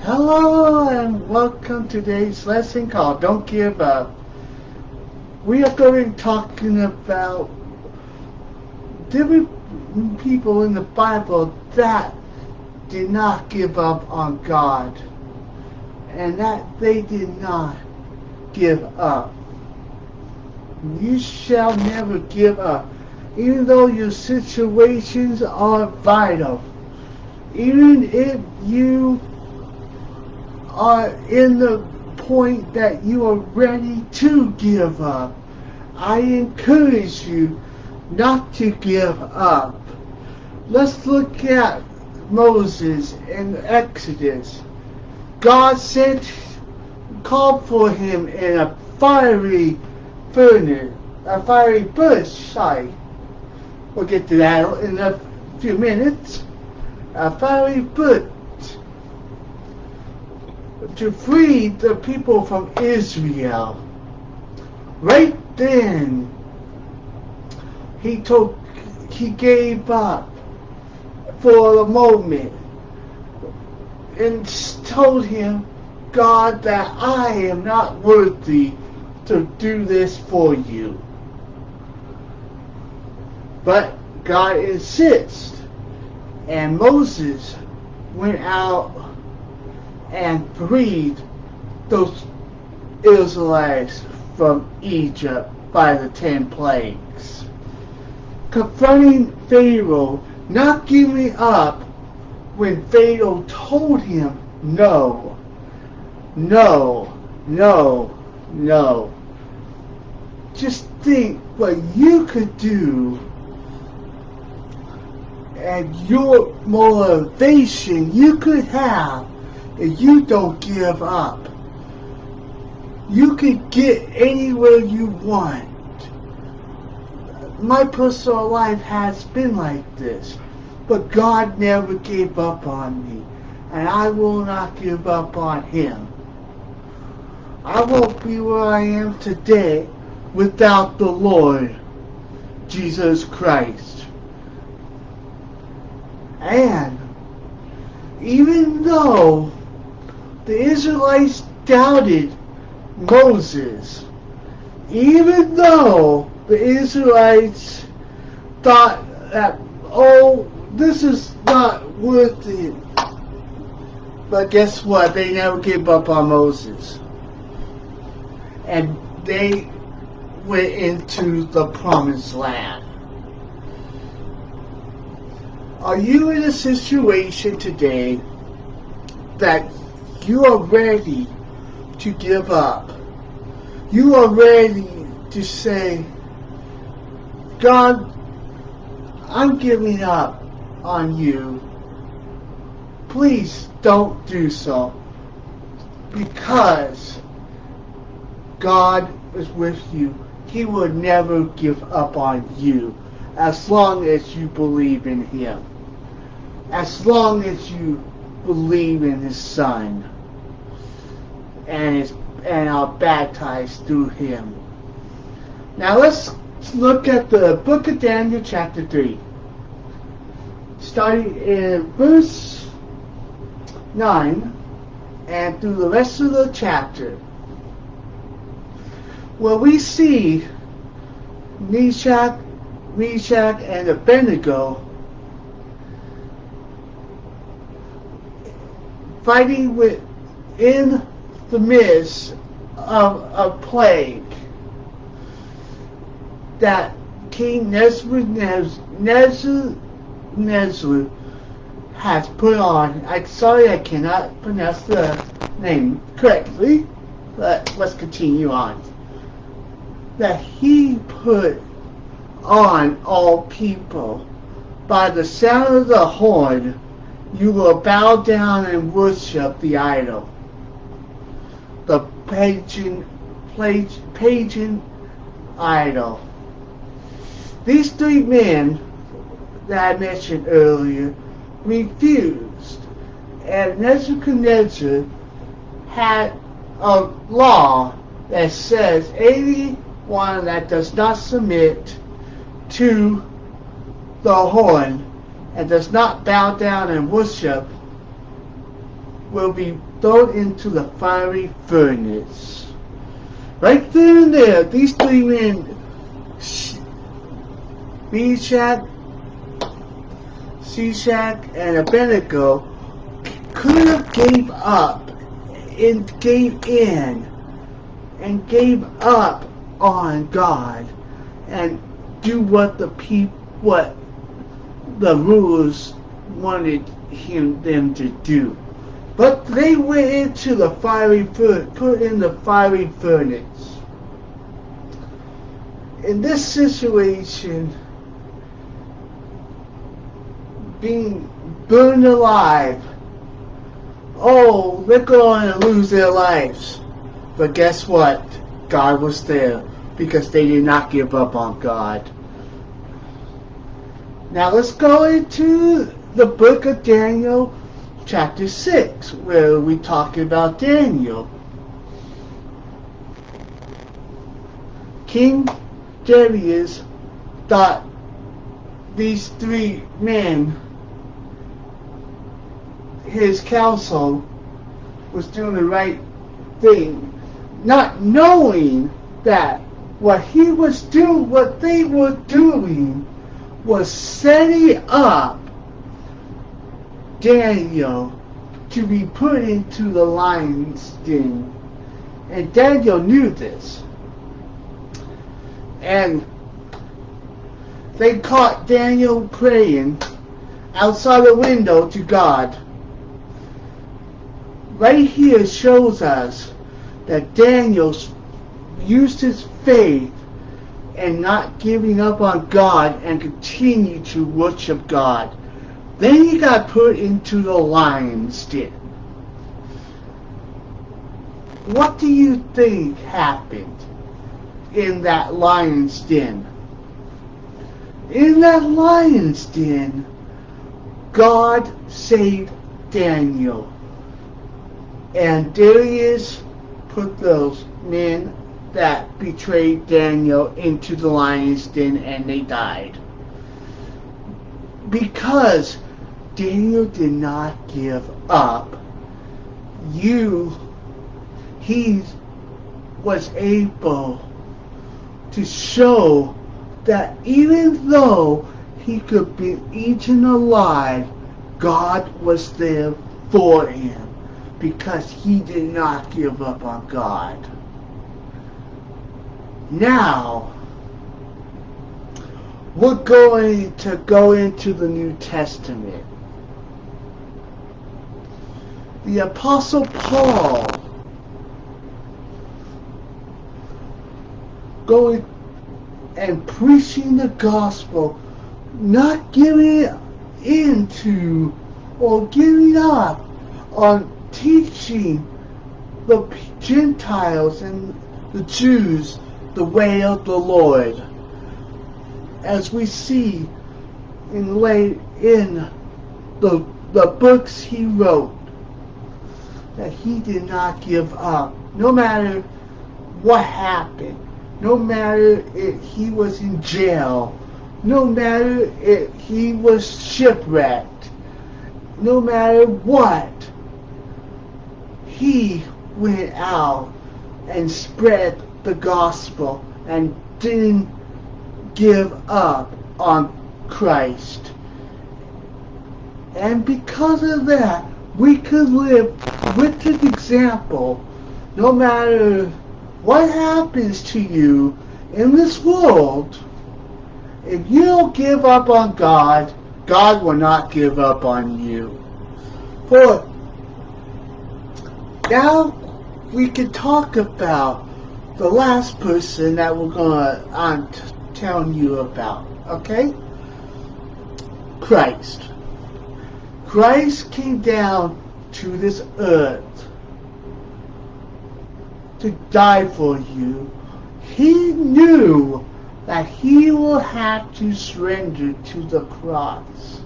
Hello and welcome to today's lesson called Don't Give Up. We are going to be talking about different people in the Bible that did not give up on God and that they did not give up. You shall never give up, even though your situations are vital. Even if you are in the point that you are ready to give up, I encourage you not to give up. Let's look at Moses in Exodus. God called for him in a fiery furnace, a fiery bush. We'll get to that in a few minutes. A fiery bush to free the people from Israel. Right then, he gave up for a moment and told him, God, that I am not worthy to do this for you. But God insists, and Moses went out and freed those Israelites from Egypt by the 10 plagues. Confronting Pharaoh, not giving up when Pharaoh told him no, no, no, no. Just think what you could do and your motivation you could have if you don't give up. You can get anywhere you want. My personal life has been like this, but God never gave up on me, and I will not give up on Him. I won't be where I am today without the Lord Jesus Christ. And even though the Israelites doubted Moses, even though the Israelites thought that, oh, this is not worth it, but guess what? They never gave up on Moses. And they went into the promised land. Are you in a situation today that you are ready to give up? You are ready to say, God, I'm giving up on you. Please don't do so, because God is with you. He will never give up on you as long as you believe in Him. As long as you believe in His Son and are baptized through Him. Now let's look at the book of Daniel chapter 3. Starting in verse 9 and through the rest of the chapter, where we see Meshach, and Abednego fighting in the midst of a plague that King Nebuchadnezzar has put on. I'm sorry I cannot pronounce the name correctly, but let's continue on. That he put on all people. By the sound of the horn, you will bow down and worship the idol, the pagan idol. These three men that I mentioned earlier refused, and Nebuchadnezzar had a law that says anyone that does not submit to the horn and does not bow down and worship will be thrown into the fiery furnace. Right then and there, these three men, Meshach, Shadrach, and Abednego, could have gave up and gave in and gave up on God and do what the rulers wanted them to do. But they went into the put in the fiery furnace. In this situation, being burned alive, oh, they're going to lose their lives. But guess what? God was there because they did not give up on God. Now let's go into the book of Daniel, chapter 6, where we talk about Daniel. King Darius thought these three men, his council, was doing the right thing, not knowing that what they were doing was setting up Daniel to be put into the lion's den. And Daniel knew this. And they caught Daniel praying outside the window to God. Right here shows us that Daniel used his faith and not giving up on God and continued to worship God. Then he got put into the lion's den. What do you think happened in that lion's den? In that lion's den, God saved Daniel. And Darius put those men that betrayed Daniel into the lion's den, and they died. Because Daniel did not give up, he was able to show that even though he could be eaten alive, God was there for him because he did not give up on God. Now, we're going to go into the New Testament. The Apostle Paul going and preaching the gospel, not giving into or giving up on teaching the Gentiles and the Jews the way of the Lord. As we see in the books he wrote, that he did not give up. No matter what happened, no matter if he was in jail, no matter if he was shipwrecked, no matter what, he went out and spread the gospel and didn't give up on Christ. And because of that, we could live with an example. No matter what happens to you in this world, if you don't give up on God, God will not give up on you. For now, we can talk about the last person that I'm telling you about, okay? Christ. Christ came down to this earth to die for you. He knew that he will have to surrender to the cross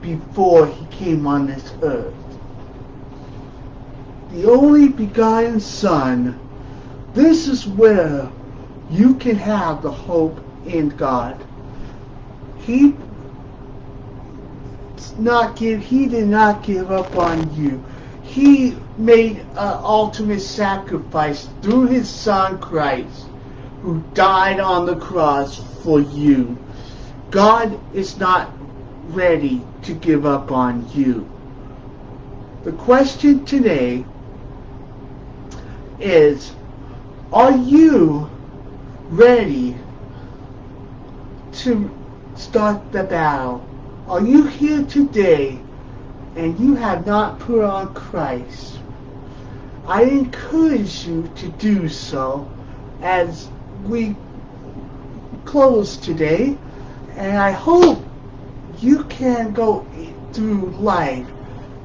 before he came on this earth. The only begotten Son. This is where you can have the hope in God. He did not give up on you. He made an ultimate sacrifice through his son Christ, who died on the cross for you. God is not ready to give up on you. The question today is, are you ready to start the battle? Are you here today and you have not put on Christ? I encourage you to do so as we close today, and I hope you can go through life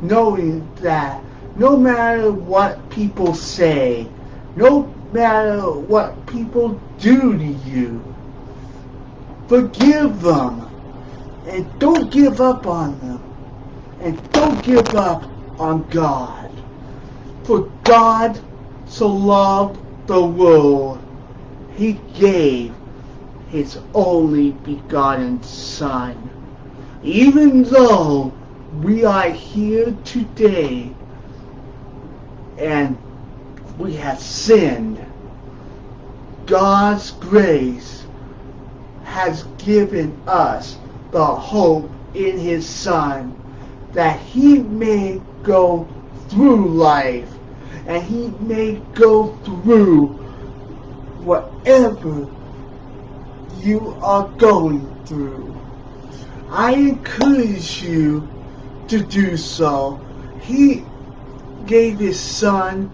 knowing that no matter what people say, no matter what people do to you, forgive them and don't give up on them, and don't give up on God. For God so loved the world, he gave his only begotten Son. Even though we are here today and we have sinned, God's grace has given us the hope in his Son that he may go through life and he may go through whatever you are going through. I encourage you to do so. He gave his Son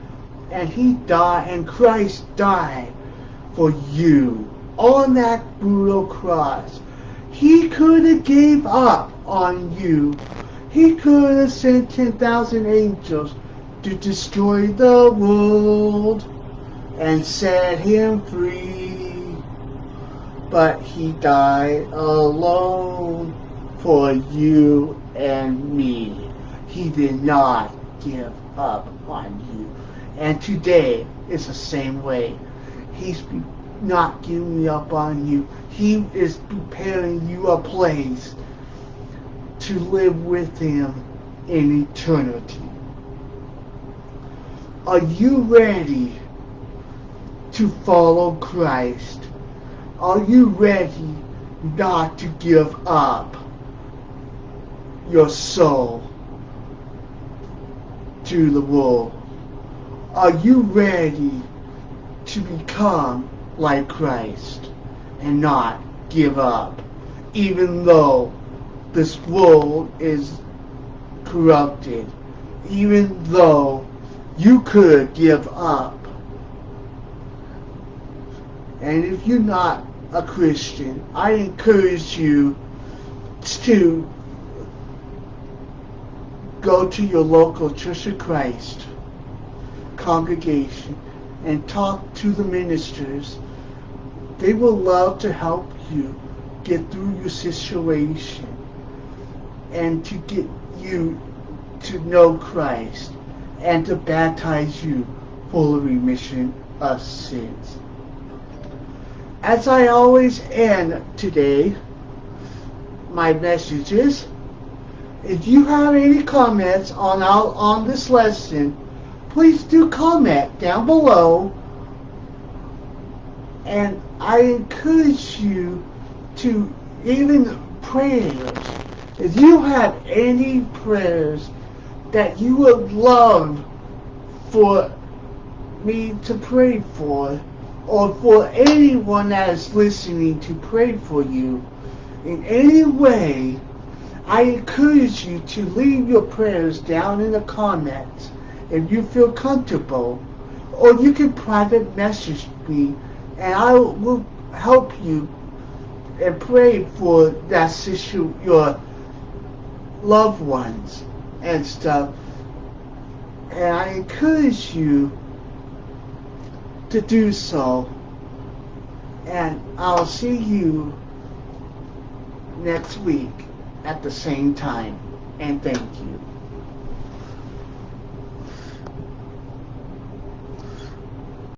and he died, and Christ died for you on that brutal cross. He could have gave up on you. He could have sent 10,000 angels to destroy the world and set him free. But he died alone for you and me. He did not give up on you. And today is the same way. He's not giving up on you. He is preparing you a place to live with him in eternity. Are you ready to follow Christ? Are you ready not to give up your soul to the world? Are you ready to become like Christ and not give up, even though this world is corrupted, even though you could give up? And if you're not a Christian, I encourage you to go to your local Church of Christ congregation and talk to the ministers. They will love to help you get through your situation and to get you to know Christ and to baptize you for the remission of sins. As I always end today, my messages, if you have any comments on this lesson, please do comment down below. And I encourage you to even prayers. If you have any prayers that you would love for me to pray for, or for anyone that is listening to pray for you in any way, I encourage you to leave your prayers down in the comments if you feel comfortable, or you can private message me and I will help you and pray for that your loved ones and stuff. And I encourage you to do so. And I'll see you next week at the same time. And thank you.